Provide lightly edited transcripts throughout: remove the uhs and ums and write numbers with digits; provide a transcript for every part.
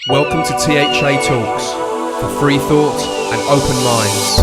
Welcome to THA Talks, for free thought and open minds.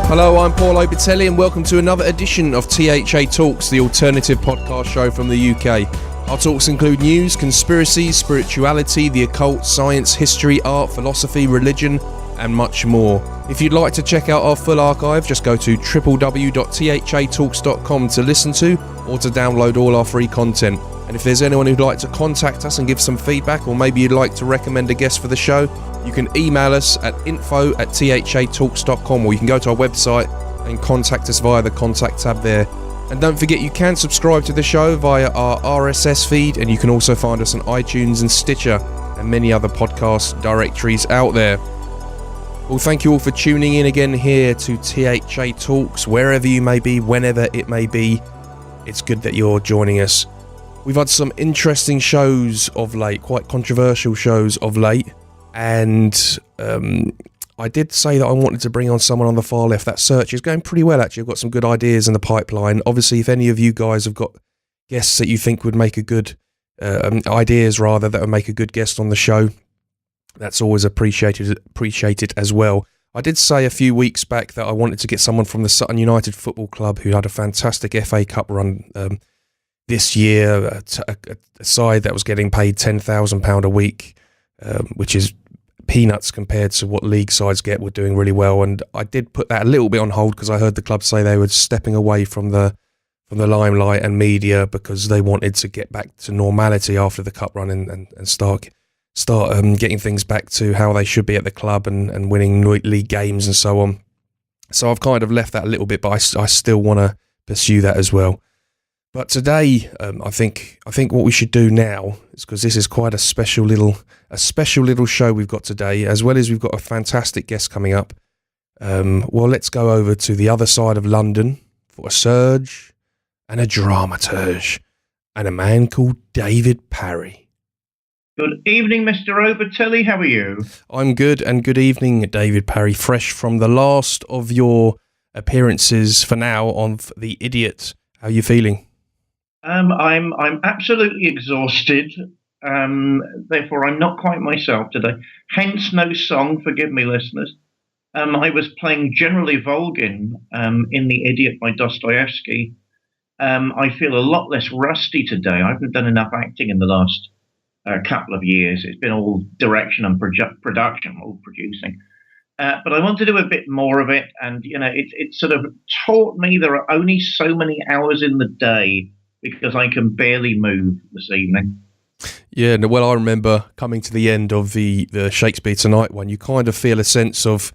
Hello, I'm Paul Obitelli and welcome to another edition of THA Talks, the alternative podcast show from the UK. Our talks include news, conspiracies, spirituality, the occult, science, history, art, philosophy, religion, and much more. If you'd like to check out our full archive, just go to www.thatalks.com to listen to or to download all our free content. And if there's anyone who'd like to contact us and give some feedback, or maybe you'd like to recommend a guest for the show, you can email us at info@thatalks.com, or you can go to our website and contact us via the contact tab there. And don't forget, you can subscribe to the show via our RSS feed, and you can also find us on iTunes and Stitcher and many other podcast directories out there. Well, thank you all for tuning in again here to THA Talks, wherever you may be, whenever it may be. It's good that you're joining us. We've had some interesting shows of late, quite controversial shows of late. And I did say that I wanted to bring on someone on the far left. That search is going pretty well, actually. I've got some good ideas in the pipeline. Obviously, if any of you guys have got guests that you think would make a good, ideas rather, that would make a good guest on the show, that's always appreciated as well. I did say a few weeks back that I wanted to get someone from the Sutton United Football Club, who had a fantastic FA Cup run this year, a side that was getting paid £10,000 a week, which is peanuts compared to what league sides get. Were doing really well, and I did put that a little bit on hold because I heard the club say they were stepping away from the limelight and media because they wanted to get back to normality after the cup run and start getting things back to how they should be at the club and winning league games and so on. So I've kind of left that a little bit, but I still want to pursue that as well. But today, I think what we should do now is, because this is quite a special little show we've got today, as well as we've got a fantastic guest coming up. Well, let's go over to the other side of London for a surge and a dramaturge and a man called David Parry. Good evening, Mr. Obitelli. How are you? I'm good, and good evening, David Parry. Fresh from the last of your appearances for now on The Idiot. How are you feeling? I'm absolutely exhausted. Therefore, I'm not quite myself today. Hence, no song. Forgive me, listeners. I was playing Generally Volgin in The Idiot by Dostoevsky. I feel a lot less rusty today. I haven't done enough acting in the last couple of years. It's been all direction and production, all producing. But I want to do a bit more of it. And, it sort of taught me there are only so many hours in the day, because I can barely move this evening. Yeah, well, I remember coming to the end of the Shakespeare Tonight one. You kind of feel a sense of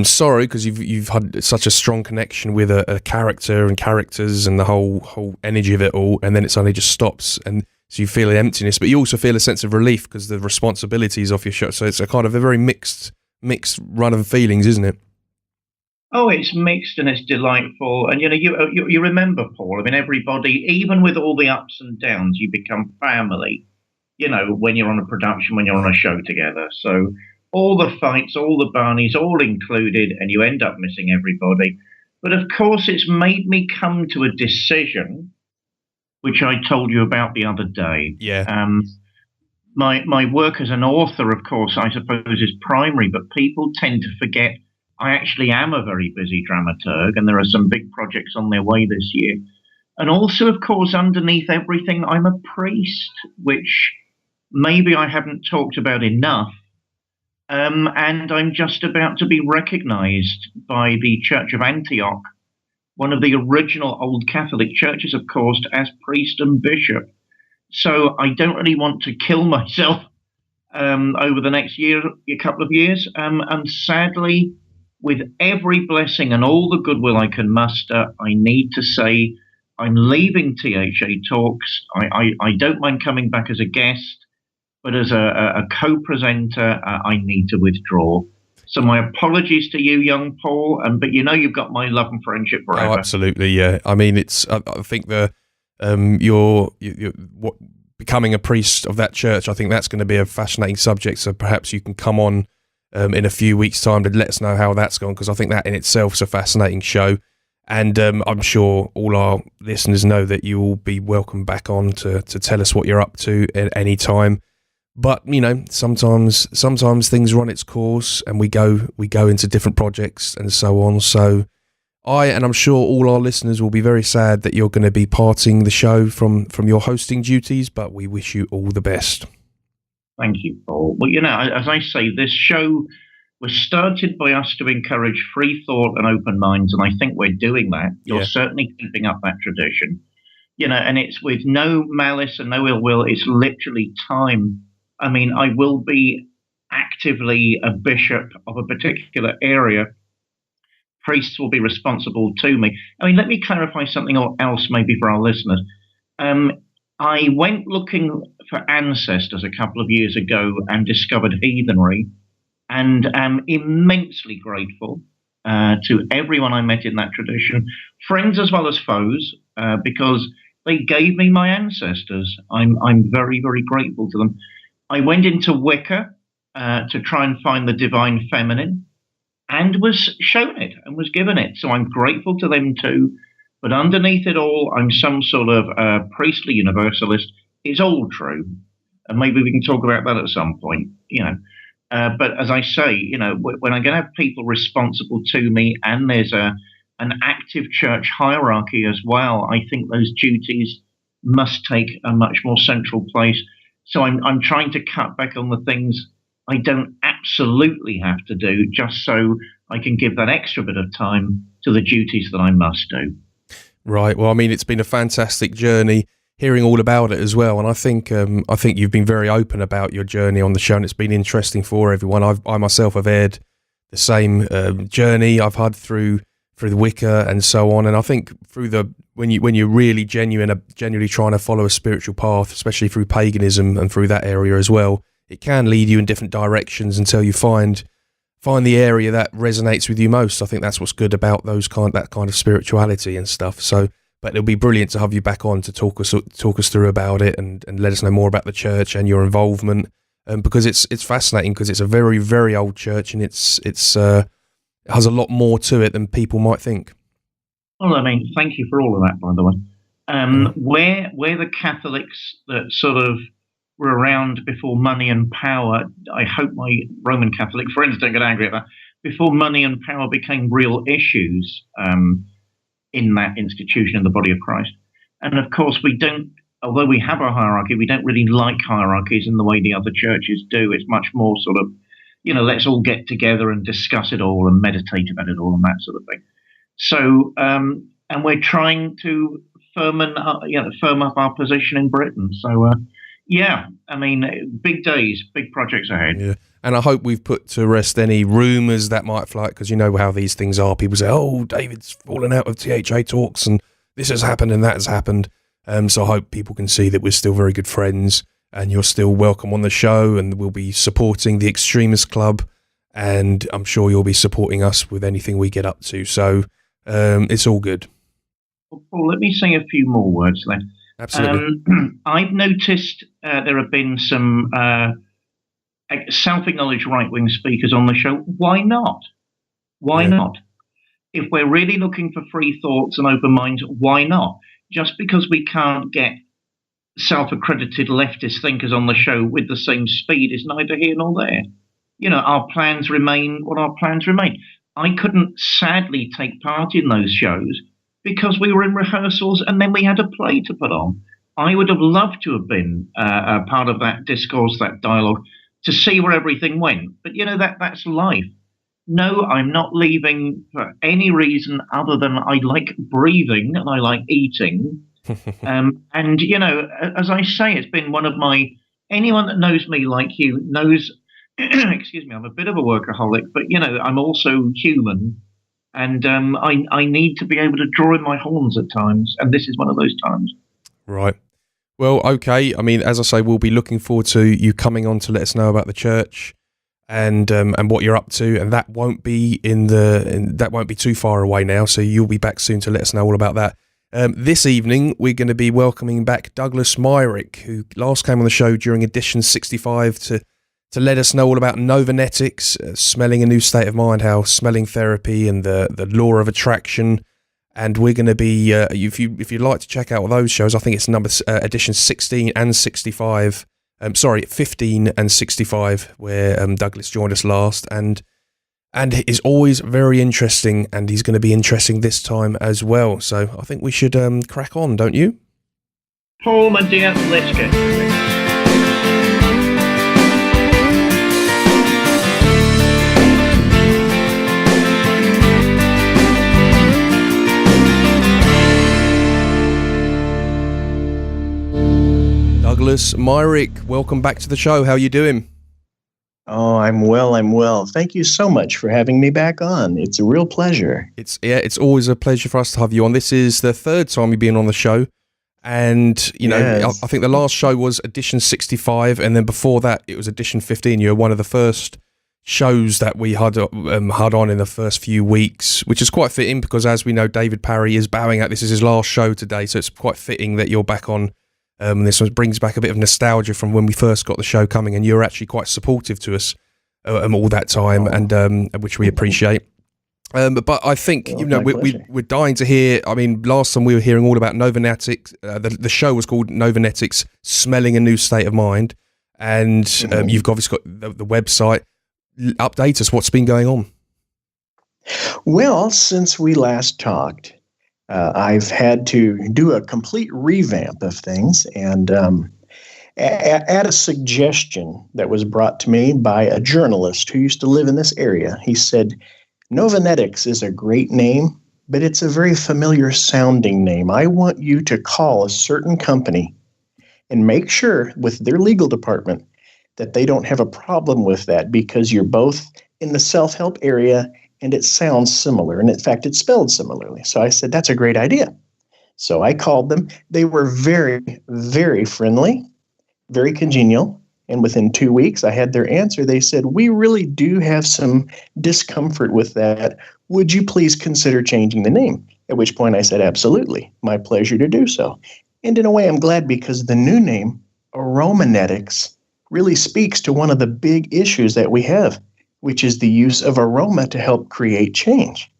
sorry, because you've had such a strong connection with a character and characters and the whole energy of it all, and then it suddenly just stops, and so you feel an emptiness. But you also feel a sense of relief because the responsibility is off your shoulders. So it's a kind of a very mixed run of feelings, isn't it? Oh, it's mixed and it's delightful. And, you remember, Paul, I mean, everybody, even with all the ups and downs, you become family, when you're on a production, when you're on a show together. So all the fights, all the Barneys, all included, and you end up missing everybody. But, of course, it's made me come to a decision, which I told you about the other day. Yeah. My work as an author, of course, I suppose is primary, but people tend to forget I actually am a very busy dramaturg, and there are some big projects on their way this year. And also, of course, underneath everything, I'm a priest, which maybe I haven't talked about enough. And I'm just about to be recognized by the Church of Antioch, one of the original old Catholic churches, of course, as priest and bishop. So I don't really want to kill myself over the next couple of years. And sadly, with every blessing and all the goodwill I can muster, I need to say I'm leaving THA Talks. I don't mind coming back as a guest, but as a co-presenter, I need to withdraw. So my apologies to you, young Paul, but you've got my love and friendship forever. Oh, absolutely, yeah. I mean, I think the you're what, becoming a priest of that church. I think that's going to be a fascinating subject. So perhaps you can come on in a few weeks' time to let us know how that's gone, because I think that in itself is a fascinating show. And I'm sure all our listeners know that you will be welcome back on to tell us what you're up to at any time. But sometimes things run its course, and we go into different projects and so on. So I'm sure all our listeners will be very sad that you're going to be parting the show from your hosting duties. But we wish you all the best. Thank you, Paul. Well, as I say, this show was started by us to encourage free thought and open minds, and I think we're doing that. You're certainly keeping up that tradition, and it's with no malice and no ill will. It's literally time. I mean, I will be actively a bishop of a particular area. Priests will be responsible to me. I mean, let me clarify something else maybe for our listeners. I went looking for ancestors a couple of years ago and discovered heathenry, and am immensely grateful to everyone I met in that tradition, friends as well as foes, because they gave me my ancestors. I'm very, very grateful to them. I went into Wicca to try and find the divine feminine, and was shown it and was given it. So I'm grateful to them too. But underneath it all, I'm some sort of priestly universalist. It's all true. And maybe we can talk about that at some point, But as I say, when I'm going to have people responsible to me, and there's an active church hierarchy as well, I think those duties must take a much more central place. So I'm trying to cut back on the things I don't absolutely have to do, just so I can give that extra bit of time to the duties that I must do. Right. Well, I mean, it's been a fantastic journey, hearing all about it as well. And I think you've been very open about your journey on the show, and it's been interesting for everyone. I myself have aired the same journey I've had through the Wicca and so on. And I think when you're really genuinely trying to follow a spiritual path, especially through paganism and through that area as well, it can lead you in different directions until you find the area that resonates with you most. I think that's what's good about that kind of spirituality and stuff. So, but it'll be brilliant to have you back on to talk us through about it and let us know more about the church and your involvement, because it's fascinating, because it's a very, very old church, and it has a lot more to it than people might think. Well, I mean, thank you for all of that, by the way. Where the Catholics that sort of were around before money and power, I hope my Roman Catholic friends don't get angry at that, before money and power became real issues in that institution, in the body of Christ. And of course, although we have a hierarchy, we don't really like hierarchies in the way the other churches do. It's much more sort of, let's all get together and discuss it all and meditate about it all and that sort of thing. So, and we're trying to firm up our position in Britain. So, I mean, big days, big projects ahead. Yeah. And I hope we've put to rest any rumours that might fly, because you know how these things are. People say, oh, David's fallen out of THA Talks and this has happened and that has happened. So I hope people can see that we're still very good friends, and you're still welcome on the show, and we'll be supporting the Extremist Club, and I'm sure you'll be supporting us with anything we get up to. So it's all good. Well, Paul, let me say a few more words then. Absolutely. I've noticed there have been some self-acknowledged right-wing speakers on the show. Why not? Why not? If we're really looking for free thoughts and open minds, why not? Just because we can't get self-accredited leftist thinkers on the show with the same speed is neither here nor there. Our plans remain what our plans remain. I couldn't sadly take part in those shows because we were in rehearsals and then we had a play to put on. I would have loved to have been a part of that discourse, that dialogue, to see where everything went. But, that's life. No, I'm not leaving for any reason other than I like breathing and I like eating. And, as I say, it's been one of anyone that knows me like you knows, excuse me, I'm a bit of a workaholic, but, I'm also human. And I need to be able to draw in my horns at times, and this is one of those times. Right. Well, okay. I mean, as I say, we'll be looking forward to you coming on to let us know about the church and what you're up to, and that won't be that won't be too far away now. So you'll be back soon to let us know all about that. This evening, we're going to be welcoming back Douglas Myrick, who last came on the show during edition 65 to let us know all about Novanetics, smelling a new state of mind, how smelling therapy and the law of attraction. And we're going to be, if you'd like to check out those shows, I think it's edition 16 and 65. 15 and 65, where Douglas joined us last, and is always very interesting, and he's going to be interesting this time as well. So I think we should crack on, don't you? Paul, my dear, let's get to it. Douglas Myrick, welcome back to the show. How are you doing? Oh, I'm well. Thank you so much for having me back on. It's a real pleasure. It's always a pleasure for us to have you on. This is the third time you've been on the show. And, yes. I think the last show was edition 65, and then before that, it was edition 15. You were one of the first shows that we had on in the first few weeks, which is quite fitting because, as we know, David Parry is bowing out. This is his last show today, so it's quite fitting that you're back on. This one brings back a bit of nostalgia from when we first got the show coming, and you were actually quite supportive to us all that time, and which we appreciate. But I think we're dying to hear. I mean, last time we were hearing all about Novanetics. The show was called Novanetics, Smelling a New State of Mind, and you've obviously got the website. Update us. What's been going on? Well, since we last talked, I've had to do a complete revamp of things, and at a suggestion that was brought to me by a journalist who used to live in this area. He said, Novanetics is a great name, but it's a very familiar sounding name. I want you to call a certain company and make sure with their legal department that they don't have a problem with that, because you're both in the self-help area and it sounds similar. And in fact, it's spelled similarly. So I said, that's a great idea. So I called them. They were very, very friendly, very congenial. And within 2 weeks, I had their answer. They said, we really do have some discomfort with that. Would you please consider changing the name? At which point I said, absolutely. My pleasure to do so. And in a way, I'm glad, because the new name, AromaNetix, really speaks to one of the big issues that we have, which is the use of aroma to help create change.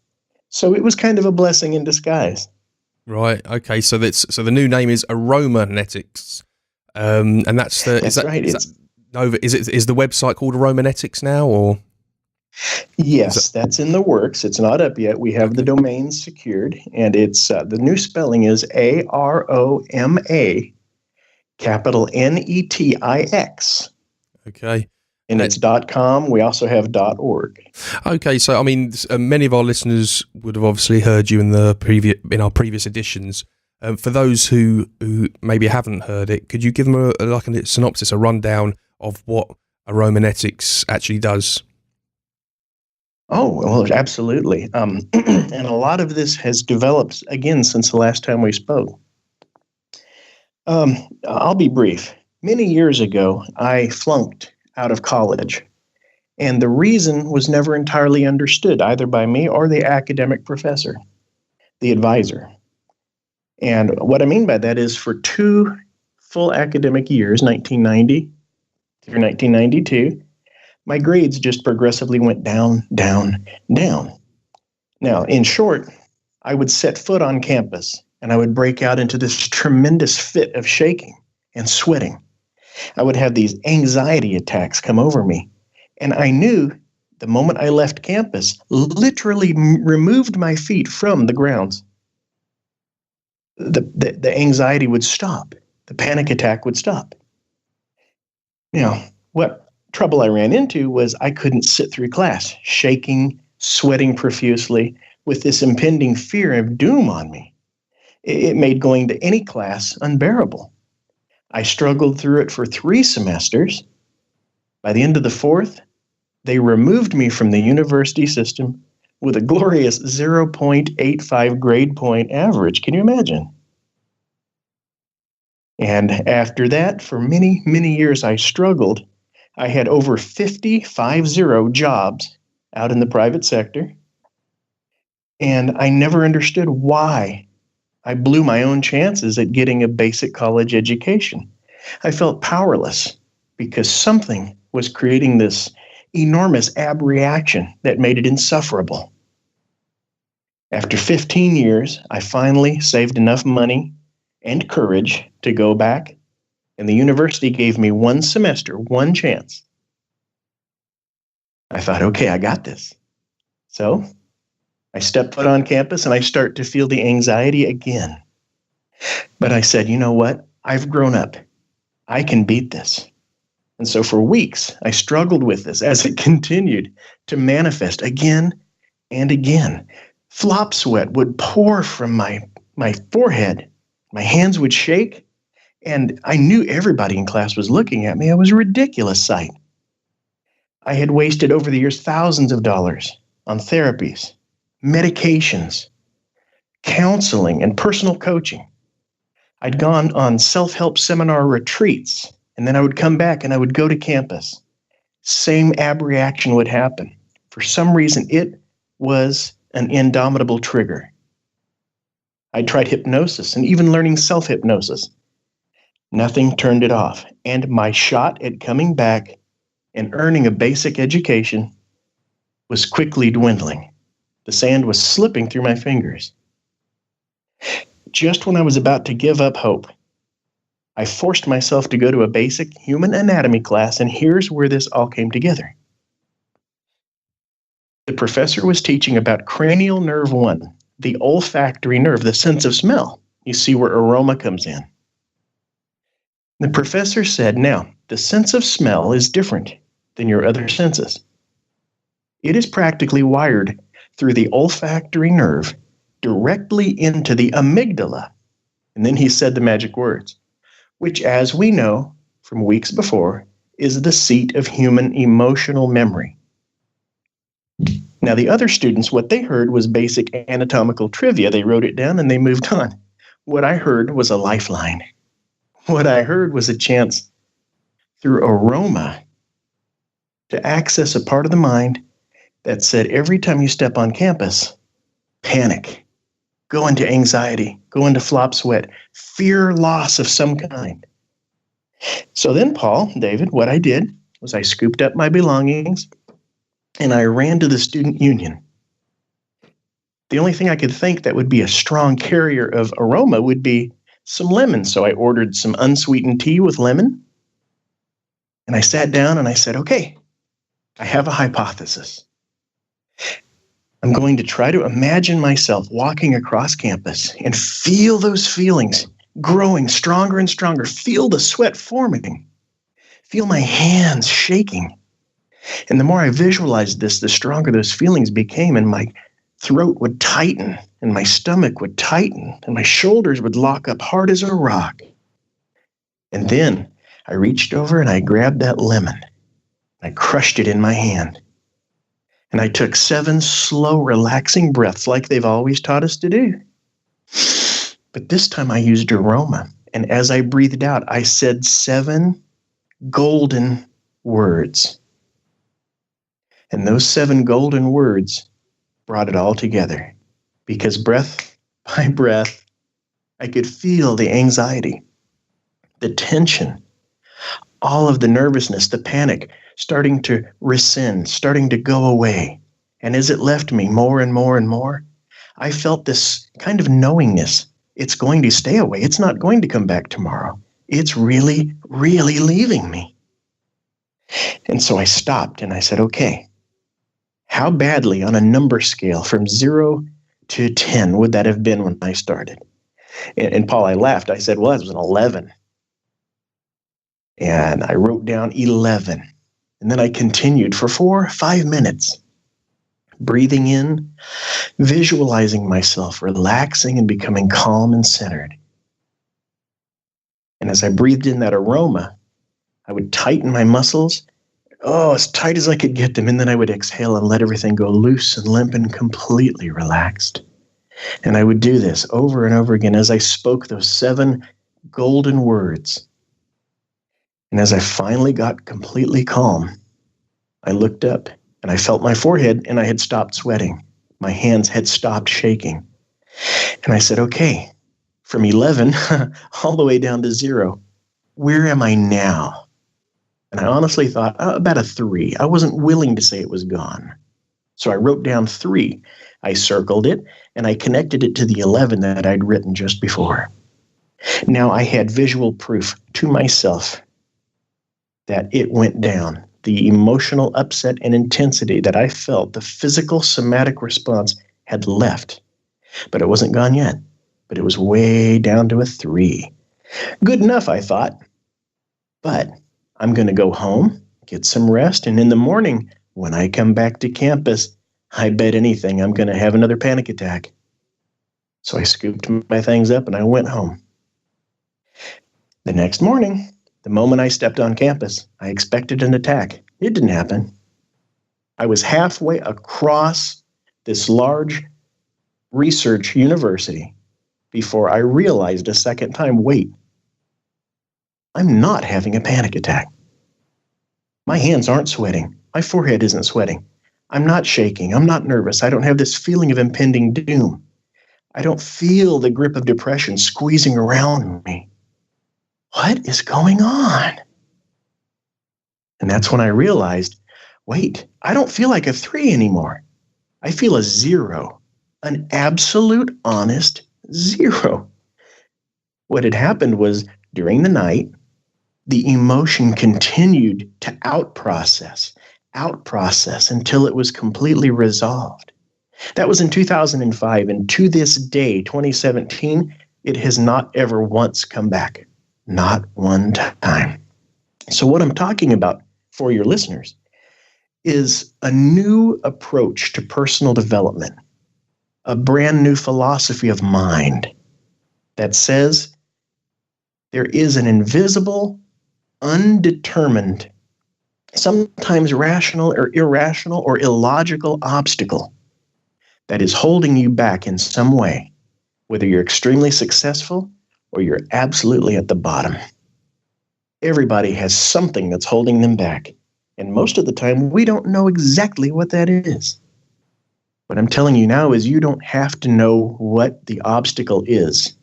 So it was kind of a blessing in disguise. Right. Okay. So the new name is AromaNetix, and that's the. That's right. Is the website called AromaNetix now, or? Yes, that's in the works. It's not up yet. We have the domain secured, and it's the new spelling is AROMA, capital NETIX. Okay. And it's .com. We also have .org. Okay, so I mean, many of our listeners would have obviously heard you in our previous editions. For those who maybe haven't heard it, could you give them a synopsis, a rundown of what AromaNetix actually does? Oh, well, absolutely. And a lot of this has developed again since the last time we spoke. I'll be brief. Many years ago, I flunked out of college, and the reason was never entirely understood either by me or the academic professor, the advisor. And what I mean by that is, for 2 full academic years, 1990 through 1992, my grades just progressively went down, down, down. Now, in short, I would set foot on campus and I would break out into this tremendous fit of shaking and sweating. I would have these anxiety attacks come over me. And I knew the moment I left campus, literally removed my feet from the grounds, the anxiety would stop. The panic attack would stop. Now, what trouble I ran into was I couldn't sit through class, shaking, sweating profusely, with this impending fear of doom on me. It made going to any class unbearable. I struggled through it for 3 semesters. By the end of the 4th, they removed me from the university system with a glorious 0.85 grade point average. Can you imagine? And after that, for many, many years, I struggled. I had over 50 jobs out in the private sector, and I never understood why I blew my own chances at getting a basic college education. I felt powerless because something was creating this enormous abreaction that made it insufferable. After 15 years, I finally saved enough money and courage to go back, and the university gave me 1 semester, 1 chance. I thought, okay, I got this. So I step foot on campus and I start to feel the anxiety again. But I said, you know what? I've grown up. I can beat this. And so for weeks, I struggled with this as it continued to manifest again and again. Flop sweat would pour from my forehead. My hands would shake, and I knew everybody in class was looking at me. It was a ridiculous sight. I had wasted over the years thousands of dollars on therapies, medications, counseling, and personal coaching. I'd gone on self-help seminar retreats, and then I would come back and I would go to campus. Same abreaction would happen. For some reason, it was an indomitable trigger. I tried hypnosis and even learning self-hypnosis. Nothing turned it off, and my shot at coming back and earning a basic education was quickly dwindling. The sand was slipping through my fingers. Just when I was about to give up hope, I forced myself to go to a basic human anatomy class, and here's where this all came together. The professor was teaching about cranial nerve 1, the olfactory nerve, the sense of smell. You see where aroma comes in. The professor said, now, the sense of smell is different than your other senses. It is practically wired through the olfactory nerve directly into the amygdala. And then he said the magic words, which, as we know from weeks before, is the seat of human emotional memory. Now, the other students, what they heard was basic anatomical trivia. They wrote it down and they moved on. What I heard was a lifeline. What I heard was a chance through aroma to access a part of the mind that said every time you step on campus, panic, go into anxiety, go into flop sweat, fear loss of some kind. So then, Paul, David, what I did was I scooped up my belongings and I ran to the student union. The only thing I could think that would be a strong carrier of aroma would be some lemon. So I ordered some unsweetened tea with lemon. And I sat down and I said, okay, I have a hypothesis. I'm going to try to imagine myself walking across campus and feel those feelings growing stronger and stronger. Feel the sweat forming. Feel my hands shaking. And the more I visualized this, the stronger those feelings became, and my throat would tighten, and my stomach would tighten, and my shoulders would lock up hard as a rock. And then I reached over and I grabbed that lemon. I crushed it in my hand. And I took 7 slow, relaxing breaths like they've always taught us to do. But this time I used aroma. And as I breathed out, I said 7 golden words. And those 7 golden words brought it all together. Because breath by breath, I could feel the anxiety, the tension, all of the nervousness, the panic starting to rescind, starting to go away. And as it left me more and more and more, I felt this kind of knowingness. It's going to stay away. It's not going to come back tomorrow. It's really, really leaving me. And so I stopped and I said, okay, how badly on a number scale from 0 to 10 would that have been when I started? And Paul, I laughed. I said, well, that was an 11. And I wrote down 11. And then I continued for 4 or 5 minutes, breathing in, visualizing myself, relaxing and becoming calm and centered. And as I breathed in that aroma, I would tighten my muscles, as tight as I could get them. And then I would exhale and let everything go loose and limp and completely relaxed. And I would do this over and over again as I spoke those 7 golden words. And as I finally got completely calm, I looked up and I felt my forehead and I had stopped sweating. My hands had stopped shaking. And I said, okay, from 11 all the way down to 0. Where am I now? And I honestly thought about a 3. I wasn't willing to say it was gone. So I wrote down 3. I circled it, and I connected it to the 11 that I'd written just before. Now I had visual proof to myself that it went down. The emotional upset and intensity that I felt, the physical somatic response had left. But it wasn't gone yet. But it was way down to a 3. Good enough, I thought. But I'm going to go home, get some rest, and in the morning, when I come back to campus, I bet anything I'm going to have another panic attack. So I scooped my things up and I went home. The next morning, the moment I stepped on campus, I expected an attack. It didn't happen. I was halfway across this large research university before I realized a second time, wait, I'm not having a panic attack. My hands aren't sweating. My forehead isn't sweating. I'm not shaking. I'm not nervous. I don't have this feeling of impending doom. I don't feel the grip of depression squeezing around me. What is going on? And that's when I realized, wait, I don't feel like a 3 anymore. I feel a 0, an absolute honest 0. What had happened was during the night, the emotion continued to out-process until it was completely resolved. That was in 2005, and to this day, 2017, it has not ever once come back. Not one time. So what I'm talking about for your listeners is a new approach to personal development, a brand new philosophy of mind that says there is an invisible, undetermined, sometimes rational or irrational or illogical obstacle that is holding you back in some way, whether you're extremely successful or you're absolutely at the bottom. Everybody has something that's holding them back, and most of the time we don't know exactly what that is. What I'm telling you now is you don't have to know what the obstacle is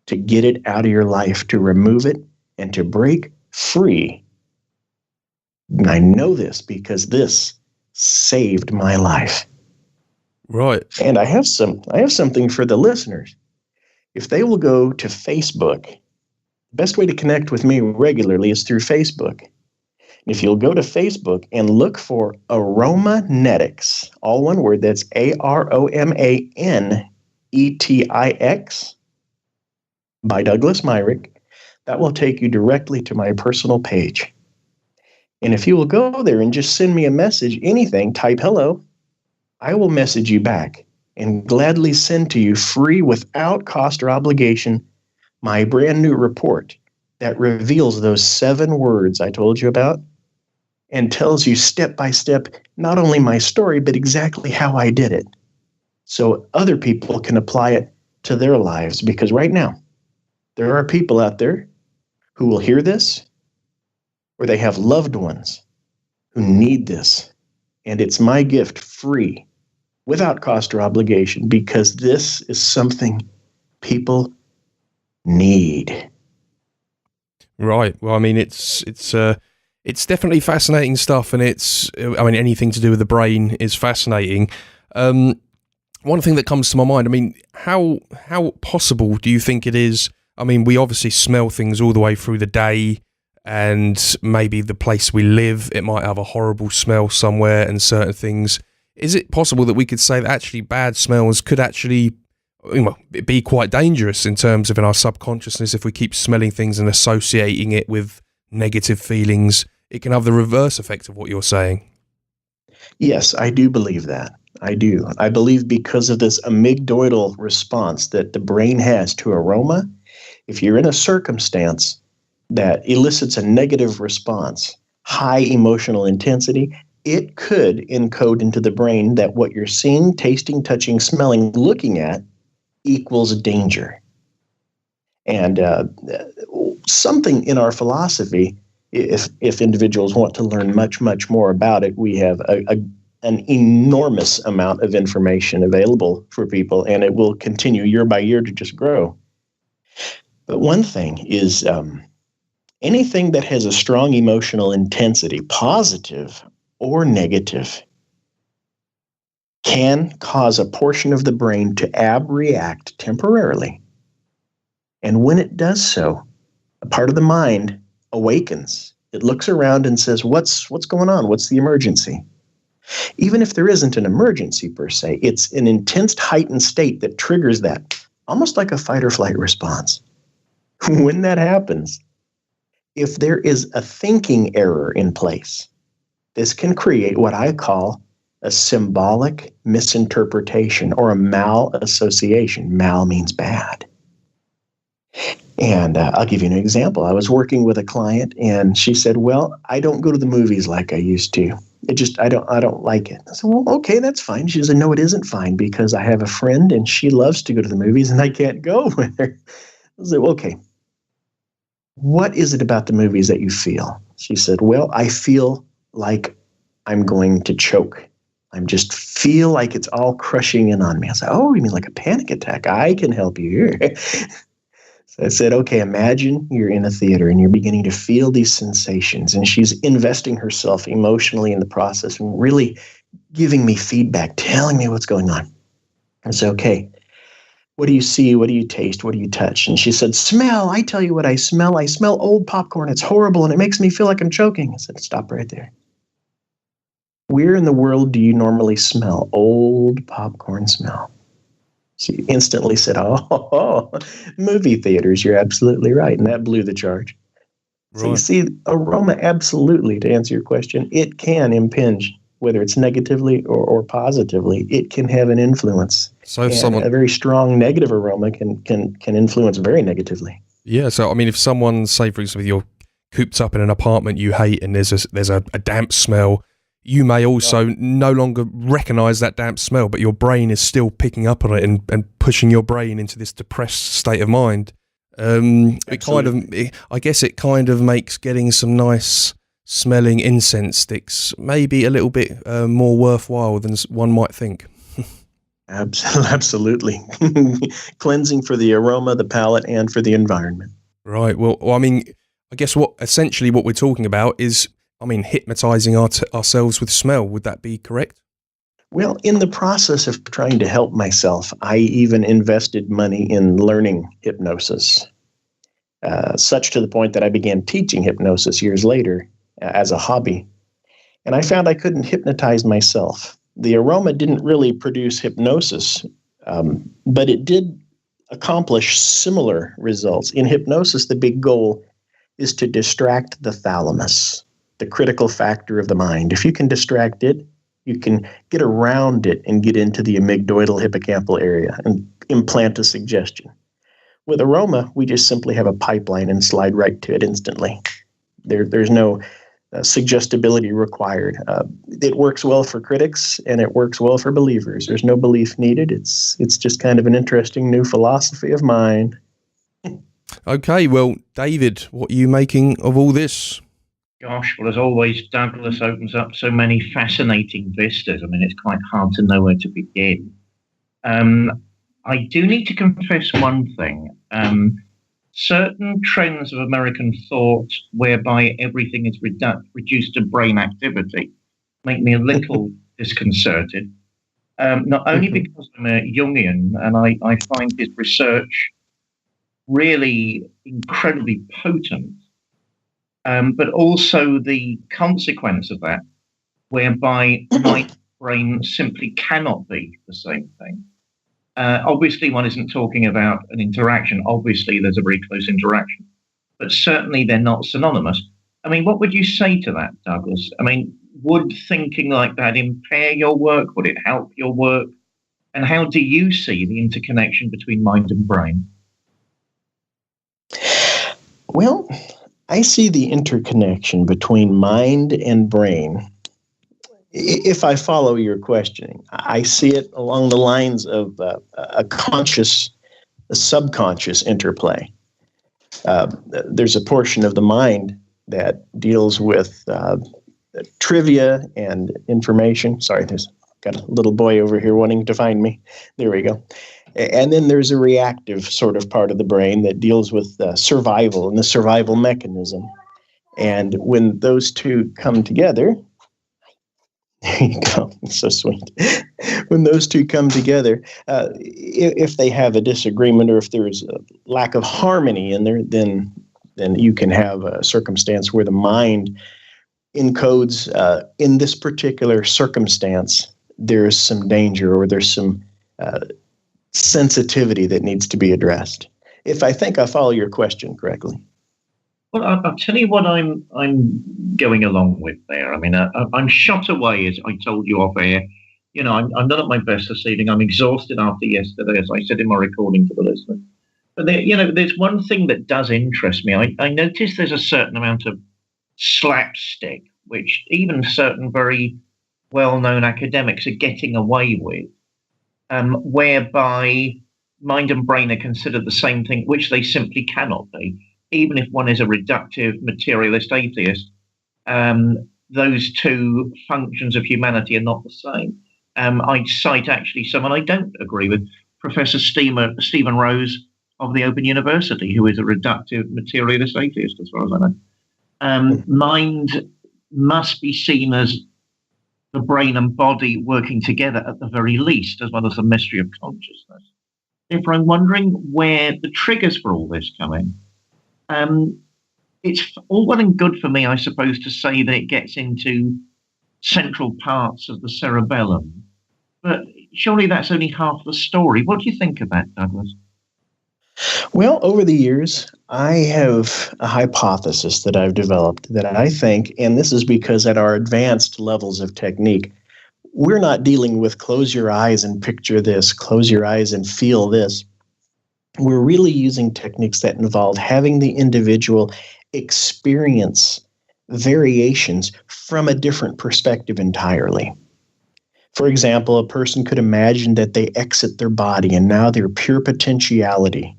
to get it out of your life, to remove it, and to break free. And I know this because this saved my life. Right. And I have something for the listeners. If they will go to Facebook, the best way to connect with me regularly is through Facebook. If you'll go to Facebook and look for AromaNetix, all one word, that's AromaNetix by Douglas Myrick, that will take you directly to my personal page. And if you will go there and just send me a message, anything, type hello, I will message you back and gladly send to you free, without cost or obligation, my brand new report that reveals those 7 words I told you about and tells you step by step not only my story, but exactly how I did it, so other people can apply it to their lives. Because right now, there are people out there who will hear this, or they have loved ones who need this. And it's my gift, free, without cost or obligation, because this is something people need. Right. Well, I mean, it's definitely fascinating stuff, and anything to do with the brain is fascinating. One thing that comes to my mind, I mean, how possible do you think it is? I mean, we obviously smell things all the way through the day, and maybe the place we live, it might have a horrible smell somewhere, and certain things. Is it possible that we could say that actually bad smells could actually be quite dangerous in terms of in our subconsciousness? If we keep smelling things and associating it with negative feelings, it can have the reverse effect of what you're saying. Yes, I do believe that. I do. I believe because of this amygdala response that the brain has to aroma, if you're in a circumstance that elicits a negative response, high emotional intensity, it could encode into the brain that what you're seeing, tasting, touching, smelling, looking at equals danger. And something in our philosophy, if individuals want to learn much, much more about it, we have an enormous amount of information available for people, and it will continue year by year to just grow. But one thing is anything that has a strong emotional intensity, positive or negative, can cause a portion of the brain to abreact temporarily. And when it does so, a part of the mind awakens. It looks around and says, what's going on? What's the emergency? Even if there isn't an emergency per se, it's an intense heightened state that triggers that, almost like a fight or flight response. When that happens, if there is a thinking error in place, this can create what I call a symbolic misinterpretation or a malassociation. Mal means bad. And I'll give you an example. I was working with a client, and she said, "Well, I don't go to the movies like I used to. I don't like it." I said, "Well, okay, that's fine." She said, "No, it isn't fine because I have a friend, and she loves to go to the movies, and I can't go with her." I said, "Well, okay, what is it about the movies that you feel?" She said, "Well, I feel like I'm going to choke. I just feel like it's all crushing in on me." I said, "Oh, you mean like a panic attack? I can help you here." So I said, "Okay, imagine you're in a theater and you're beginning to feel these sensations." And she's investing herself emotionally in the process and really giving me feedback, telling me what's going on. I said, "Okay, what do you see? What do you taste? What do you touch?" And she said, "Smell. I tell you what I smell. I smell old popcorn. It's horrible and it makes me feel like I'm choking." I said, "Stop right there. Where in the world do you normally smell old popcorn smell?" She instantly said, "Oh, movie theaters. You're absolutely right." And that blew the charge. Right. So you see, aroma, absolutely, to answer your question, it can impinge, whether it's negatively or positively. It can have an influence. So if a very strong negative aroma can influence very negatively. Yeah. So I mean, if someone, say for example, you're cooped up in an apartment you hate, and there's a damp smell, you may also no longer recognize that damp smell, but your brain is still picking up on it and pushing your brain into this depressed state of mind. I guess it kind of makes getting some nice smelling incense sticks maybe a little bit more worthwhile than one might think. Absolutely. Cleansing for the aroma, the palate, and for the environment. Right. Well, I mean, I guess what we're talking about is, hypnotizing ourselves with smell. Would that be correct? Well, in the process of trying to help myself, I even invested money in learning hypnosis, such to the point that I began teaching hypnosis years later as a hobby. And I found I couldn't hypnotize myself. The aroma didn't really produce hypnosis, but it did accomplish similar results. In hypnosis, the big goal is to distract the thalamus, the critical factor of the mind. If you can distract it, you can get around it and get into the amygdala hippocampal area and implant a suggestion. With aroma, we just simply have a pipeline and slide right to it instantly. There's no suggestibility required. It works well for critics and it works well for believers. There's no belief needed. It's just kind of an interesting new philosophy of mind. Okay, well, David, what are you making of all this? Gosh, well, as always, Douglas opens up so many fascinating vistas. I mean, it's quite hard to know where to begin. I do need to confess one thing. Certain trends of American thought whereby everything is reduced to brain activity make me a little disconcerted. Not only because I'm a Jungian and I find his research really incredibly potent, but also the consequence of that, whereby my brain simply cannot be the same thing. Obviously, one isn't talking about an interaction. Obviously, there's a very close interaction, but certainly they're not synonymous. I mean, what would you say to that, Douglas? I mean, would thinking like that impair your work? Would it help your work? And how do you see the interconnection between mind and brain? Well, I see the interconnection between mind and brain. If I follow your questioning, I see it along the lines of a subconscious interplay. There's a portion of the mind that deals with trivia and information. Sorry, there's got a little boy over here wanting to find me. There we go. And then there's a reactive sort of part of the brain that deals with survival and the survival mechanism. And when those two come together, there you go, so sweet. When those two come together, if they have a disagreement or if there's a lack of harmony in there, then you can have a circumstance where the mind encodes, in this particular circumstance, there's some danger or there's some sensitivity that needs to be addressed. If I think I follow your question correctly. Well, I'll tell you what I'm going along with there. I mean, I'm shot away, as I told you off air. You know, I'm not at my best this evening. I'm exhausted after yesterday, as I said in my recording to the listeners. But there's one thing that does interest me. I notice there's a certain amount of slapstick, which even certain very well-known academics are getting away with, whereby mind and brain are considered the same thing, which they simply cannot be. Even if one is a reductive, materialist atheist, those two functions of humanity are not the same. I'd cite actually someone I don't agree with, Professor Stephen Rose of the Open University, who is a reductive, materialist atheist, as far as I know. Mind must be seen as the brain and body working together at the very least, as well as the mystery of consciousness. Therefore, I'm wondering where the triggers for all this come in. It's all well and good for me, I suppose, to say that it gets into central parts of the cerebellum, but surely that's only half the story. What do you think of that, Douglas? Well, over the years, I have a hypothesis that I've developed that I think, and this is because at our advanced levels of technique, we're not dealing with close your eyes and picture this, close your eyes and feel this. We're really using techniques that involve having the individual experience variations from a different perspective entirely. For example, a person could imagine that they exit their body and now they're pure potentiality,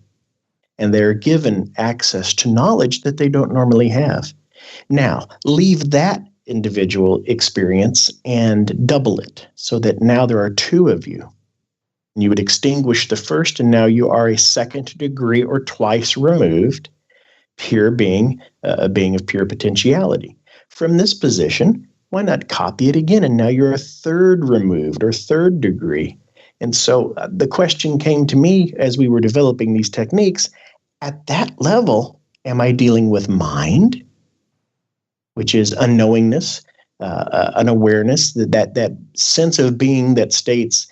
and they're given access to knowledge that they don't normally have. Now, leave that individual experience and double it so that now there are two of you. You would extinguish the first, and now you are a second degree or twice removed, pure being, a being of pure potentiality. From this position, why not copy it again? And now you're a third removed or third degree. And so the question came to me as we were developing these techniques, at that level, am I dealing with mind, which is unknowingness, an awareness, that sense of being that states,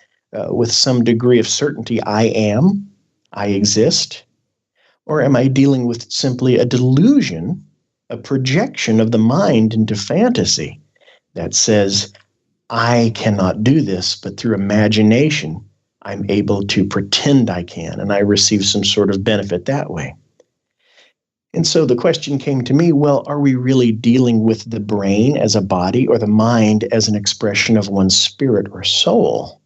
with some degree of certainty, I exist? Or am I dealing with simply a delusion, a projection of the mind into fantasy that says, I cannot do this, but through imagination, I'm able to pretend I can, and I receive some sort of benefit that way? And so the question came to me, well, are we really dealing with the brain as a body or the mind as an expression of one's spirit or soul?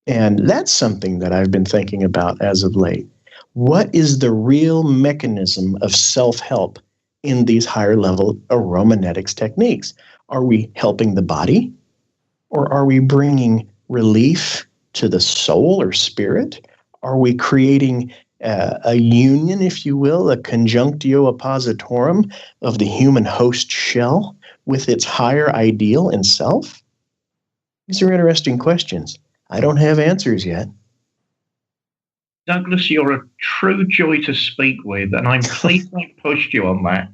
And that's something that I've been thinking about as of late. What is the real mechanism of self-help in these higher level AromaNetix techniques? Are we helping the body? Or are we bringing relief to the soul or spirit? Are we creating a union, if you will, a conjunctio oppositorum of the human host shell with its higher ideal and self? These are interesting questions. I don't have answers yet. Douglas, you're a true joy to speak with, and I'm pleased I pushed you on that.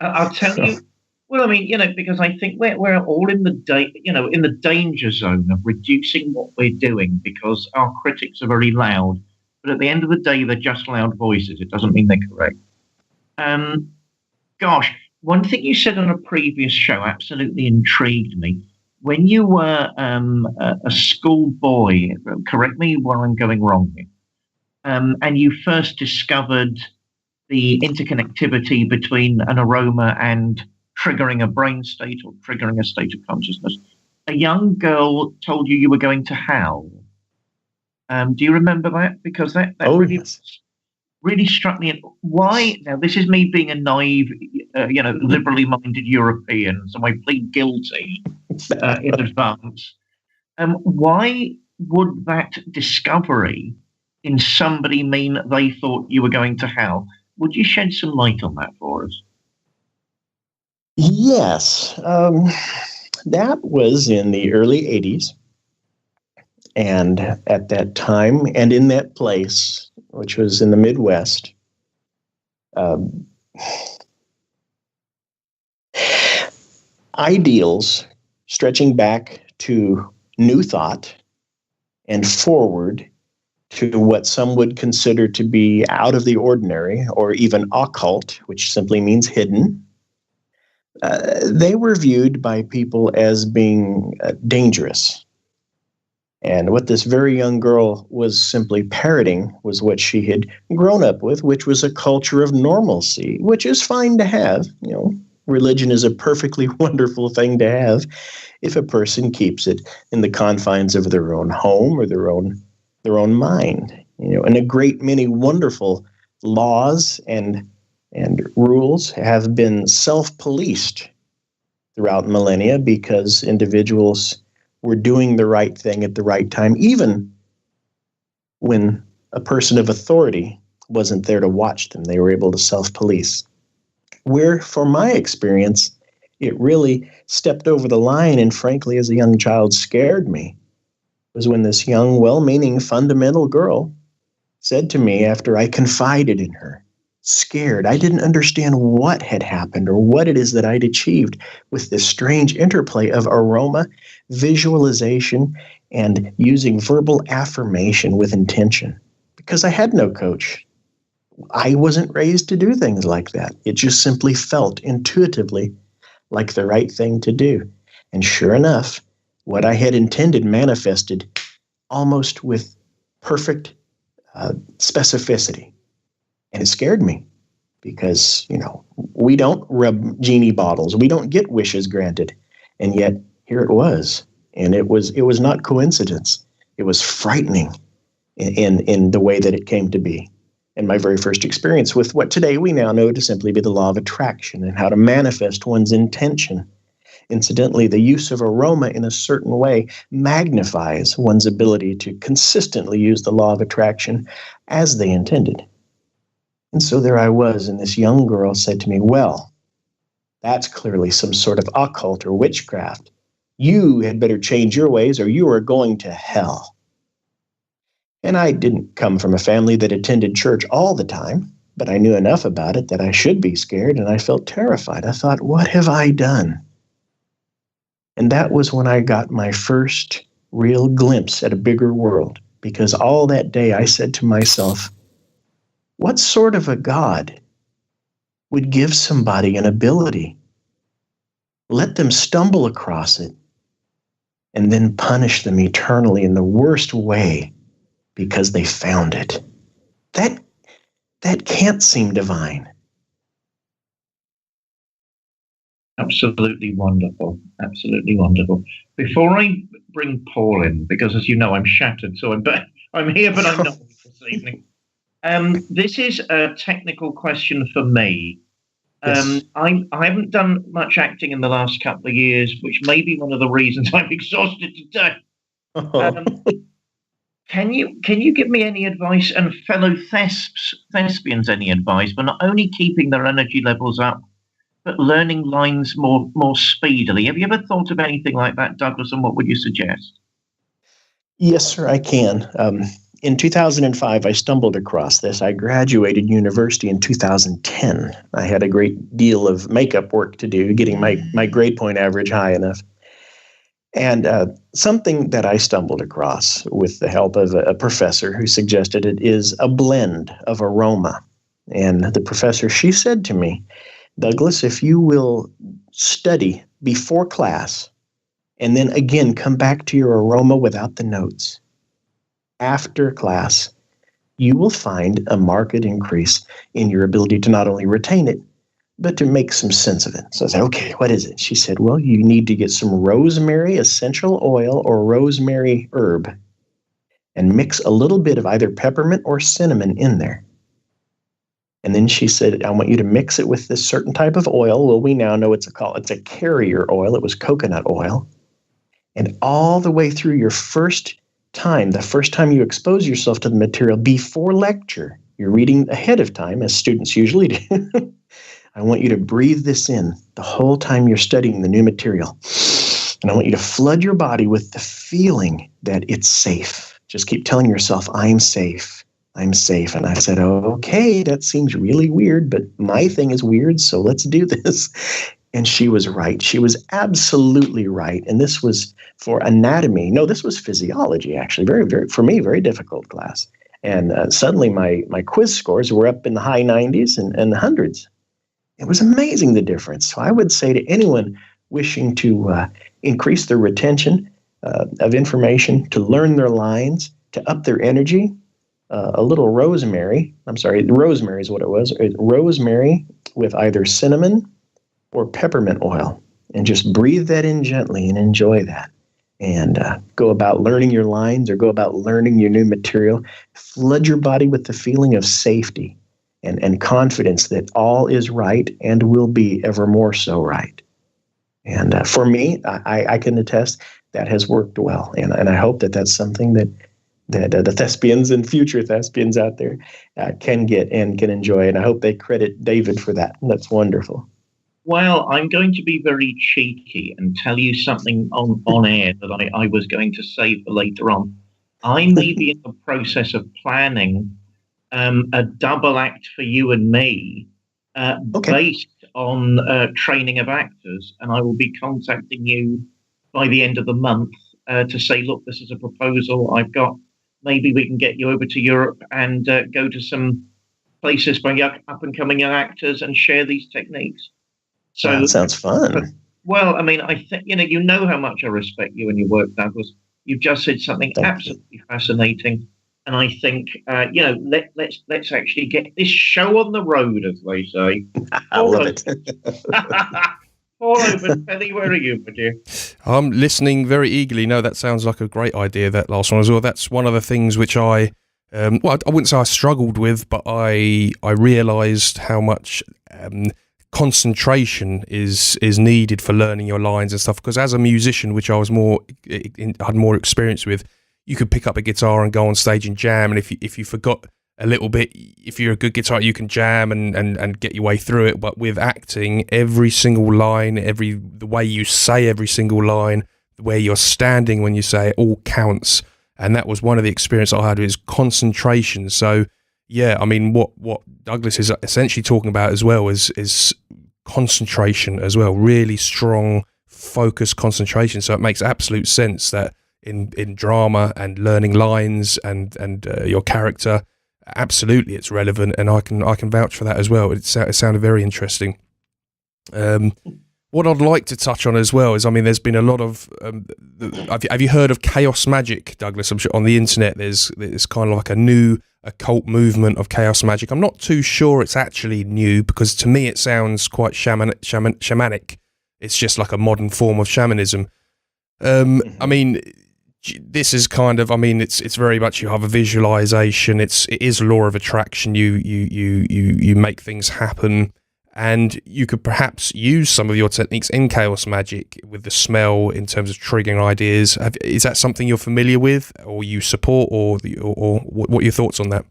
I'll tell you, well, I mean, because I think we're all in the danger zone of reducing what we're doing because our critics are very loud. But at the end of the day, they're just loud voices. It doesn't mean they're correct. Gosh, one thing you said on a previous show absolutely intrigued me. When you were a schoolboy, correct me where I'm going wrong here, and you first discovered the interconnectivity between an aroma and triggering a brain state or triggering a state of consciousness, a young girl told you were going to howl. Do you remember that? Because that really struck me. Why? Now, this is me being a naive, liberally minded European, so I plead guilty in advance. Why would that discovery in somebody mean that they thought you were going to hell? Would you shed some light on that for us? Yes. That was in the early 80s. And at that time and in that place, which was in the Midwest, ideals stretching back to New Thought and forward to what some would consider to be out of the ordinary or even occult, which simply means hidden. They were viewed by people as being dangerous. And what this very young girl was simply parroting was what she had grown up with, which was a culture of normalcy, which is fine to have. You know, religion is a perfectly wonderful thing to have if a person keeps it in the confines of their own home or their own mind. You know, and a great many wonderful laws and rules have been self-policed throughout millennia because individuals were doing the right thing at the right time, even when a person of authority wasn't there to watch them. They were able to self-police. Where, for my experience, it really stepped over the line and, frankly, as a young child, scared me, was when this young, well-meaning, fundamental girl said to me after I confided in her, scared, I didn't understand what had happened or what it is that I'd achieved with this strange interplay of aroma, visualization, and using verbal affirmation with intention. Because I had no coach. I wasn't raised to do things like that. It just simply felt intuitively like the right thing to do. And sure enough, what I had intended manifested almost with perfect specificity. And it scared me because, you know, we don't rub genie bottles. We don't get wishes granted. And yet here it was. And it was not coincidence. It was frightening in the way that it came to be. And my very first experience with what today we now know to simply be the law of attraction and how to manifest one's intention. Incidentally, the use of aroma in a certain way magnifies one's ability to consistently use the law of attraction as they intended. And so there I was, and this young girl said to me, well, that's clearly some sort of occult or witchcraft. You had better change your ways or you are going to hell. And I didn't come from a family that attended church all the time, but I knew enough about it that I should be scared, and I felt terrified. I thought, what have I done? And that was when I got my first real glimpse at a bigger world, because all that day I said to myself, what sort of a God would give somebody an ability, let them stumble across it, and then punish them eternally in the worst way because they found it? That can't seem divine. Absolutely wonderful. Absolutely wonderful. Before I bring Paul in, because as you know, I'm shattered, so I'm here, but I'm not this evening. This is a technical question for me. Yes. I haven't done much acting in the last couple of years, which may be one of the reasons I'm exhausted today. Can you give me any advice, and fellow thespians any advice, for not only keeping their energy levels up, but learning lines more speedily? Have you ever thought of anything like that, Douglas, and what would you suggest? Yes, sir, I can. In 2005, I stumbled across this. I graduated university in 2010. I had a great deal of makeup work to do, getting my grade point average high enough. And something that I stumbled across with the help of a professor who suggested it is a blend of aroma. And the professor, she said to me, Douglas, if you will study before class and then again come back to your aroma without the notes, after class, you will find a marked increase in your ability to not only retain it, but to make some sense of it. So I said, okay, what is it? She said, well, you need to get some rosemary essential oil or rosemary herb and mix a little bit of either peppermint or cinnamon in there. And then she said, I want you to mix it with this certain type of oil. Well, we now know it's a carrier oil. It was coconut oil. And all the way through your first time, the first time you expose yourself to the material before lecture, you're reading ahead of time, as students usually do. I want you to breathe this in the whole time you're studying the new material. And I want you to flood your body with the feeling that it's safe. Just keep telling yourself, I'm safe. I'm safe. And I said, okay, that seems really weird, but my thing is weird, so let's do this. And she was right. She was absolutely right. And this was for anatomy. No, this was physiology, actually. Very, very, for me, very difficult class. And suddenly my quiz scores were up in the high 90s and the hundreds. It was amazing, the difference. So I would say to anyone wishing to increase their retention of information, to learn their lines, to up their energy, a little rosemary. I'm sorry, rosemary is what it was. Rosemary with either cinnamon or peppermint oil. And just breathe that in gently and enjoy that. And go about learning your lines or go about learning your new material. Flood your body with the feeling of safety and confidence that all is right and will be ever more so right. And for me, I can attest that has worked well. And I hope that that's something that the thespians and future thespians out there can get and can enjoy. And I hope they credit David for that. That's wonderful. Well, I'm going to be very cheeky and tell you something on air that I was going to say for later on. I may be in the process of planning a double act for you and me based on training of actors. And I will be contacting you by the end of the month to say, look, this is a proposal I've got. Maybe we can get you over to Europe and go to some places by up and coming young actors and share these techniques. So that sounds fun. Well, I mean, I think, you know how much I respect you and your work, Douglas. You've just said something absolutely fascinating. And I think, let's actually get this show on the road, as they say. I love it. All over. Penny, where are you, my dear? I'm listening very eagerly. No, that sounds like a great idea, that last one as well. That's one of the things which I wouldn't say I struggled with, but I realised how much concentration is needed for learning your lines and stuff. Because as a musician, which I was had more experience with, you could pick up a guitar and go on stage and jam. And if you forgot a little bit, if you're a good guitar, you can jam and get your way through it. But with acting, every single line, the way you say every single line, where you're standing when you say it, all counts. And that was one of the experiences I had, is concentration. So yeah, I mean, what Douglas is essentially talking about as well is concentration as well, really strong, focused concentration. So it makes absolute sense that in drama and learning lines and your character, absolutely it's relevant, and I can vouch for that as well. It sounded very interesting. What I'd like to touch on as well is, I mean, there's been a lot of have you heard of chaos magic, Douglas? I'm sure on the internet there's kind of like a new occult movement of chaos magic. I'm not too sure it's actually new, because to me it sounds quite shamanic. It's just like a modern form of shamanism. I mean, this is kind of, I mean, it's very much, you have a visualization. It is law of attraction. You make things happen, and you could perhaps use some of your techniques in chaos magic with the smell in terms of triggering ideas. Is that something you're familiar with, or you support, or what are your thoughts on that?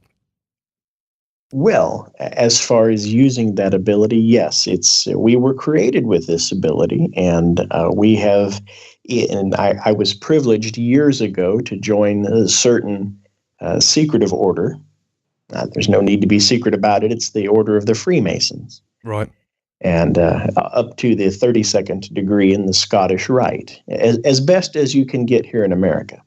Well, as far as using that ability, yes, we were created with this ability, and we have. And I was privileged years ago to join a certain secretive order. There's no need to be secret about it. It's the order of the Freemasons. Right. And up to the 32nd degree in the Scottish Rite, as best as you can get here in America.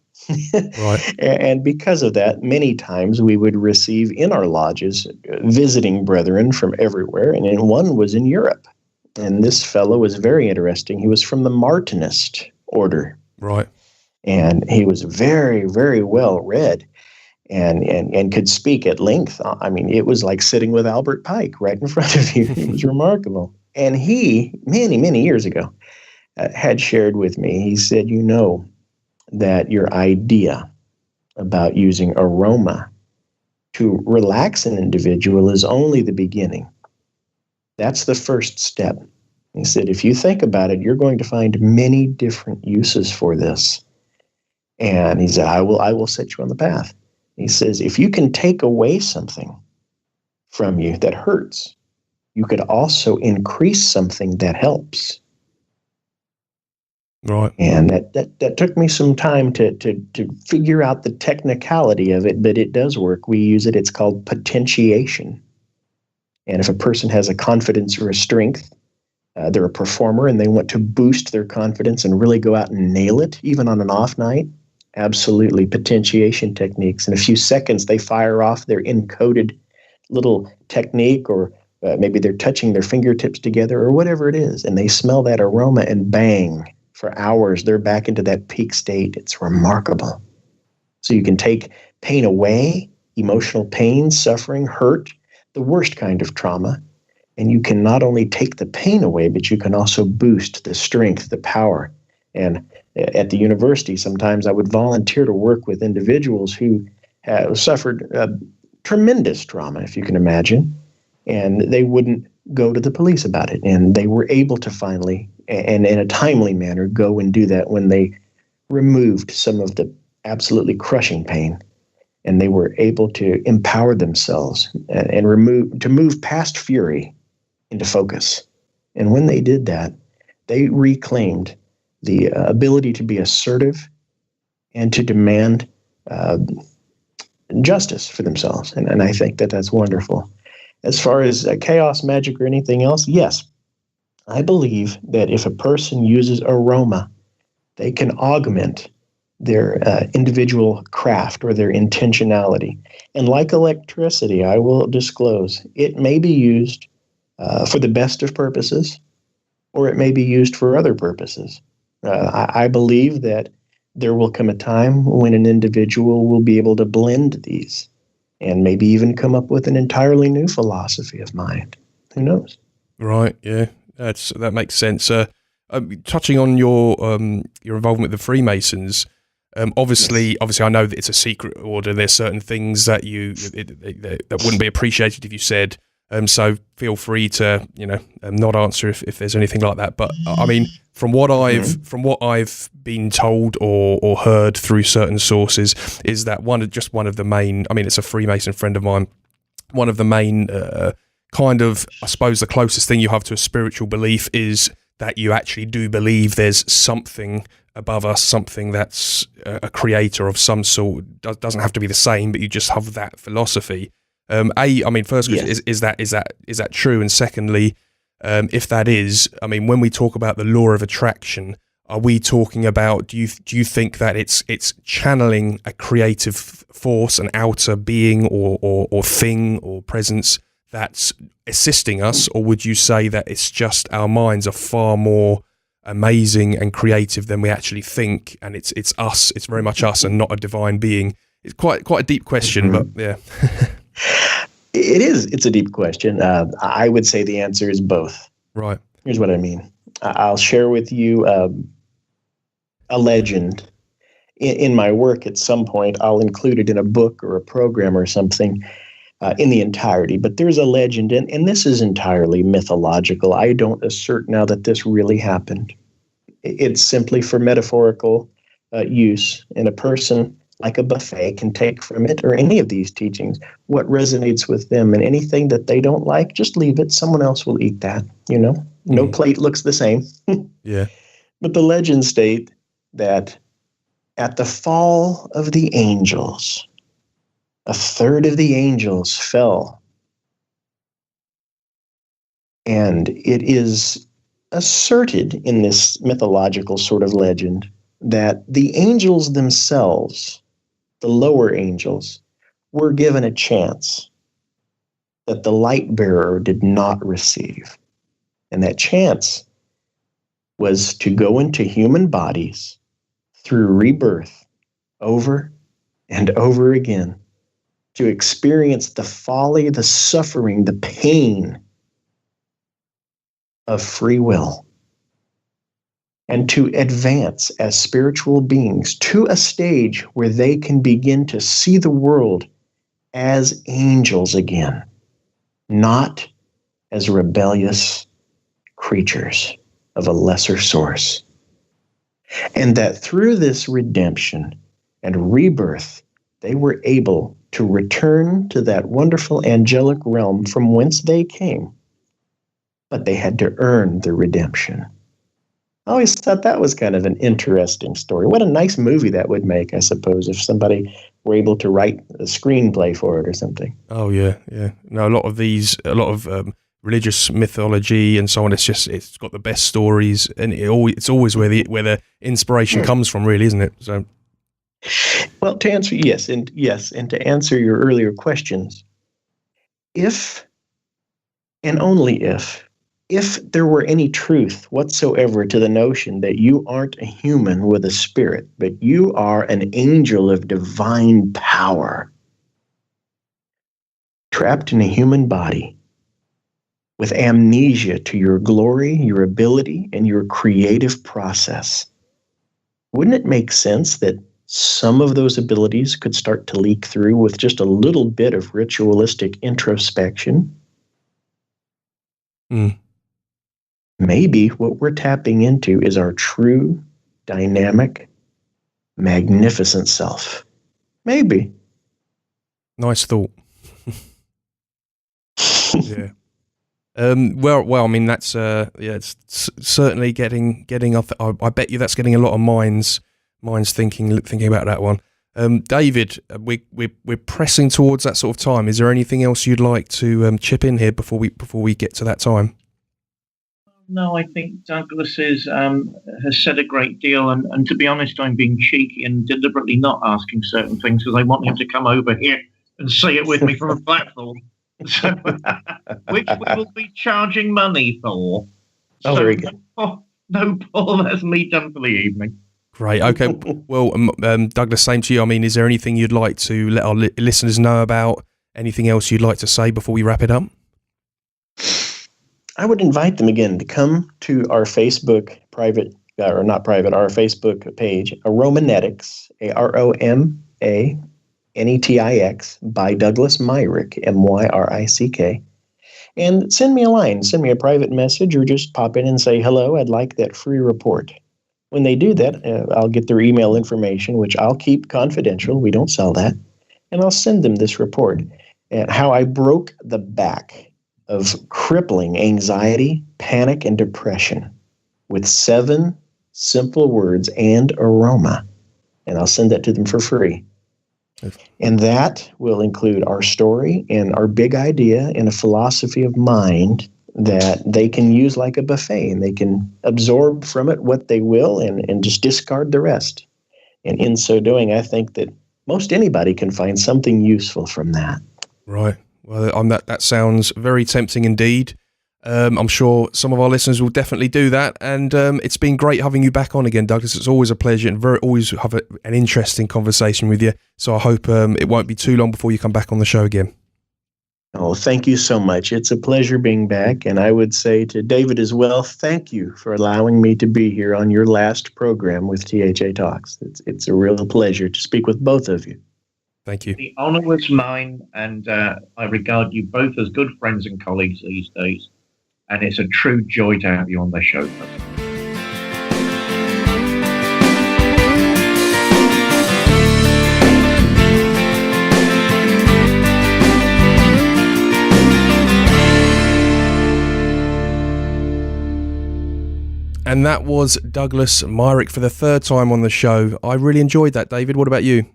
Right. And because of that, many times we would receive in our lodges visiting brethren from everywhere, and one was in Europe. And this fellow was very interesting. He was from the Martinist order. Right. And he was very, very well read and could speak at length. I mean, it was like sitting with Albert Pike right in front of you. It was remarkable. And he, many, many years ago, had shared with me, he said, you know, that your idea about using aroma to relax an individual is only the beginning. That's the first step. He said, if you think about it, you're going to find many different uses for this. And he said, I will set you on the path. He says, if you can take away something from you that hurts, you could also increase something that helps. Right. And that took me some time to figure out the technicality of it, but it does work. We use it. It's called potentiation. And if a person has a confidence or a strength, they're a performer and they want to boost their confidence and really go out and nail it, even on an off night, absolutely, potentiation techniques. In a few seconds, they fire off their encoded little technique, or maybe they're touching their fingertips together or whatever it is, and they smell that aroma and bang, for hours, they're back into that peak state. It's remarkable. So you can take pain away, emotional pain, suffering, hurt, the worst kind of trauma, and you can not only take the pain away, but you can also boost the strength, the power. And at the university, sometimes I would volunteer to work with individuals who have suffered tremendous trauma, if you can imagine, and they wouldn't go to the police about it. And they were able to finally, and in a timely manner, go and do that when they removed some of the absolutely crushing pain. And they were able to empower themselves and move past fury into focus. And when they did that, they reclaimed the ability to be assertive and to demand justice for themselves. And I think that that's wonderful. As far as chaos magic or anything else, yes, I believe that if a person uses aroma, they can augment their individual craft or their intentionality. And like electricity, I will disclose, it may be used for the best of purposes, or it may be used for other purposes. I believe that there will come a time when an individual will be able to blend these and maybe even come up with an entirely new philosophy of mind. Who knows? Right, yeah, that makes sense. Touching on your involvement with the Freemasons, obviously, I know that it's a secret order. There's certain things that that wouldn't be appreciated if you said. So feel free to not answer if there's anything like that. But I mean, from what I've been told or heard through certain sources, is that one of the main. I mean, it's a Freemason friend of mine. One of the main kind of, I suppose, the closest thing you have to a spiritual belief is that you actually do believe there's something above us, something that's a creator of some sort. Doesn't have to be the same, but you just have that philosophy. First question, Yes. is that true? And secondly, if that is, I mean, when we talk about the law of attraction, are we talking about, do you think that it's channeling a creative force, an outer being or thing or presence that's assisting us, or would you say that it's just our minds are far more amazing and creative than we actually think, and it's us, it's very much us and not a divine being? It's quite a deep question, but yeah. It is. It's a deep question. I would say the answer is both. Right. Here's what I mean. I'll share with you a legend. In my work at some point, I'll include it in a book or a program or something in the entirety. But there's a legend, and this is entirely mythological. I don't assert now that this really happened. It's simply for metaphorical use, and a person like a buffet can take from it, or any of these teachings, what resonates with them, and anything that they don't like, just leave it. Someone else will eat that, No plate looks the same. Yeah. But the legends state that at the fall of the angels, a third of the angels fell. And it is asserted in this mythological sort of legend that the angels themselves, the lower angels, were given a chance that the light bearer did not receive. And that chance was to go into human bodies through rebirth over and over again, to experience the folly, the suffering, the pain of free will, and to advance as spiritual beings to a stage where they can begin to see the world as angels again, not as rebellious creatures of a lesser source. And that through this redemption, and rebirth, they were able to return to that wonderful angelic realm from whence they came. But they had to earn the redemption. I always thought that was kind of an interesting story. What a nice movie that would make, I suppose, if somebody were able to write a screenplay for it or something. Oh, yeah. No, a lot of religious mythology and so on, it's got the best stories, and it's always where the inspiration comes from, really, isn't it? So, well, to answer and to answer your earlier questions, if and only if there were any truth whatsoever to the notion that you aren't a human with a spirit, but you are an angel of divine power, trapped in a human body, with amnesia to your glory, your ability, and your creative process, wouldn't it make sense that some of those abilities could start to leak through with just a little bit of ritualistic introspection? Maybe what we're tapping into is our true, dynamic, magnificent self. Maybe. Nice thought. Yeah. Well. I mean, that's it's certainly getting. I bet you that's getting a lot of minds thinking about that one. David, we're pressing towards that sort of time. Is there anything else you'd like to chip in here before we get to that time? No, I think Douglas has said a great deal, and to be honest, I'm being cheeky and deliberately not asking certain things because I want him to come over here and say it with me from a platform, so, which we will be charging money for. Oh, very good. No, Paul, that's me done for the evening. Great. Okay. Well, Douglas, same to you. I mean, is there anything you'd like to let our listeners know about? Anything else you'd like to say before we wrap it up? I would invite them again to come to our Facebook our Facebook page, AromaNetix, AromaNetix, by Douglas Myrick, Myrick, and send me a line, send me a private message, or just pop in and say, hello, I'd like that free report. When they do that, I'll get their email information, which I'll keep confidential. We don't sell that. And I'll send them this report and how I broke the back of crippling anxiety, panic, and depression with 7 simple words and aroma. And I'll send that to them for free. And that will include our story and our big idea and a philosophy of mind that they can use like a buffet, and they can absorb from it what they will and just discard the rest. And in so doing, I think that most anybody can find something useful from that. Right. Well, that sounds very tempting indeed. I'm sure some of our listeners will definitely do that. And it's been great having you back on again, Douglas. It's always a pleasure, and always have an interesting conversation with you. So I hope it won't be too long before you come back on the show again. Oh, thank you so much. It's a pleasure being back. And I would say to David as well, thank you for allowing me to be here on your last program with THA Talks. It's a real pleasure to speak with both of you. Thank you. The honor was mine, and I regard you both as good friends and colleagues these days. And it's a true joy to have you on the show. And that was Douglas Myrick for the 3rd time on the show. I really enjoyed that, David. What about you?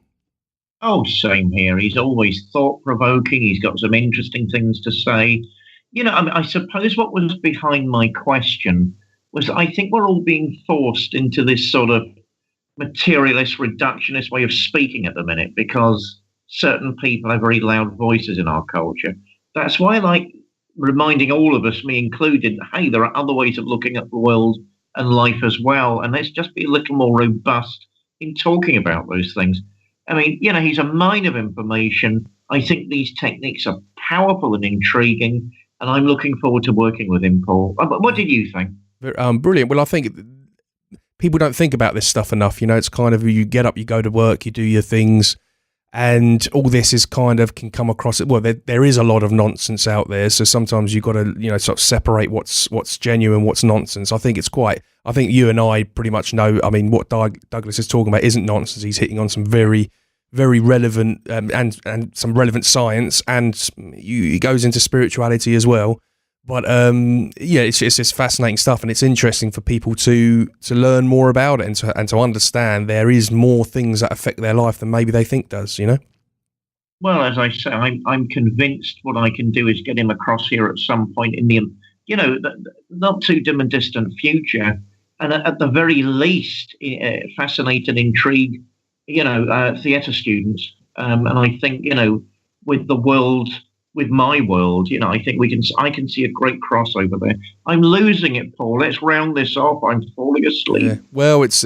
Oh, same here. He's always thought-provoking. He's got some interesting things to say. You know, I suppose what was behind my question was I think we're all being forced into this sort of materialist, reductionist way of speaking at the minute because certain people have very loud voices in our culture. That's why I like reminding all of us, me included, hey, there are other ways of looking at the world and life as well. And let's just be a little more robust in talking about those things. I mean, you know, he's a mine of information. I think these techniques are powerful and intriguing, and I'm looking forward to working with him, Paul. What did you think? Brilliant. Well, I think people don't think about this stuff enough. You know, it's kind of you get up, you go to work, you do your things, And all this is kind of can come across. Well, there is a lot of nonsense out there, so sometimes you've got to sort of separate what's genuine, what's nonsense. I think you and I pretty much know. I mean, what Douglas is talking about isn't nonsense. He's hitting on some very, very relevant and some relevant science, and he goes into spirituality as well. But it's just fascinating stuff, and it's interesting for people to learn more about it and to understand there is more things that affect their life than maybe they think does. Well, as I say, I'm convinced what I can do is get him across here at some point in the not too dim and distant future, and at the very least, fascinate and intrigue theatre students. And I think with the world. With my world, I think I can see a great crossover there. I'm losing it, Paul. Let's round this off. I'm falling asleep. Yeah. Well, I've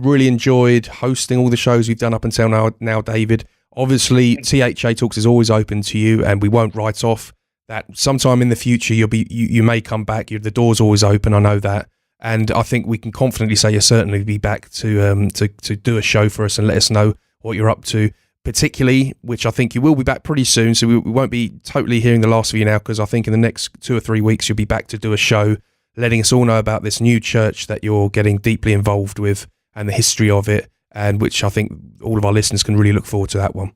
really enjoyed hosting all the shows we've done up until now, David. Obviously, THA Talks is always open to you, and we won't write off that. Sometime in the future, you may come back. The door's always open. I know that, and I think we can confidently say you'll certainly be back to do a show for us and let us know what you're up to. Particularly, which I think you will be back pretty soon, so we won't be totally hearing the last of you now, because I think in the next 2 or 3 weeks you'll be back to do a show letting us all know about this new church that you're getting deeply involved with and the history of it, and which I think all of our listeners can really look forward to that one.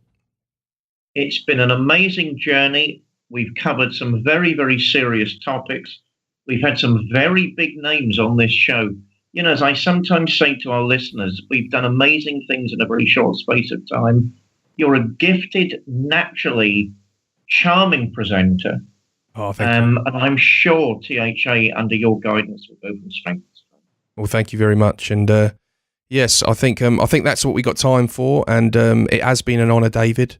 It's been an amazing journey. We've covered some very, very serious topics. We've had some very big names on this show. As I sometimes say to our listeners, we've done amazing things in a very short space of time. You're a gifted, naturally charming presenter. Oh, thank you. And I'm sure THA, under your guidance, will go from strength to strength. Well, thank you very much. And yes, I think that's what we got time for. And it has been an honour, David.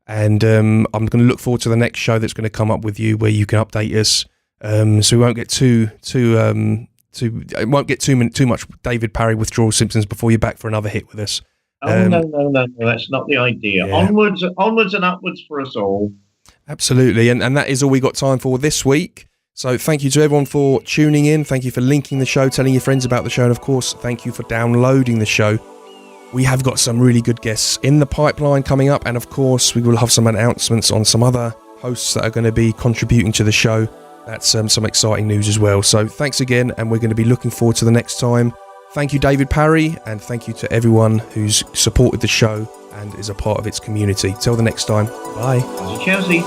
And I'm going to look forward to the next show that's going to come up with you, where you can update us. So we won't get it won't get too much David Parry withdrawal symptoms before you're back for another hit with us. No, that's not the idea. Yeah. Onwards and upwards for us all. Absolutely, and that is all we got time for this week. So thank you to everyone for tuning in. Thank you for linking the show, telling your friends about the show, and of course, thank you for downloading the show. We have got some really good guests in the pipeline coming up, and of course, we will have some announcements on some other hosts that are going to be contributing to the show. That's some exciting news as well. So thanks again, and we're going to be looking forward to the next time. Thank you, David Parry, and thank you to everyone who's supported the show and is a part of its community. Till the next time, bye. Chelsea.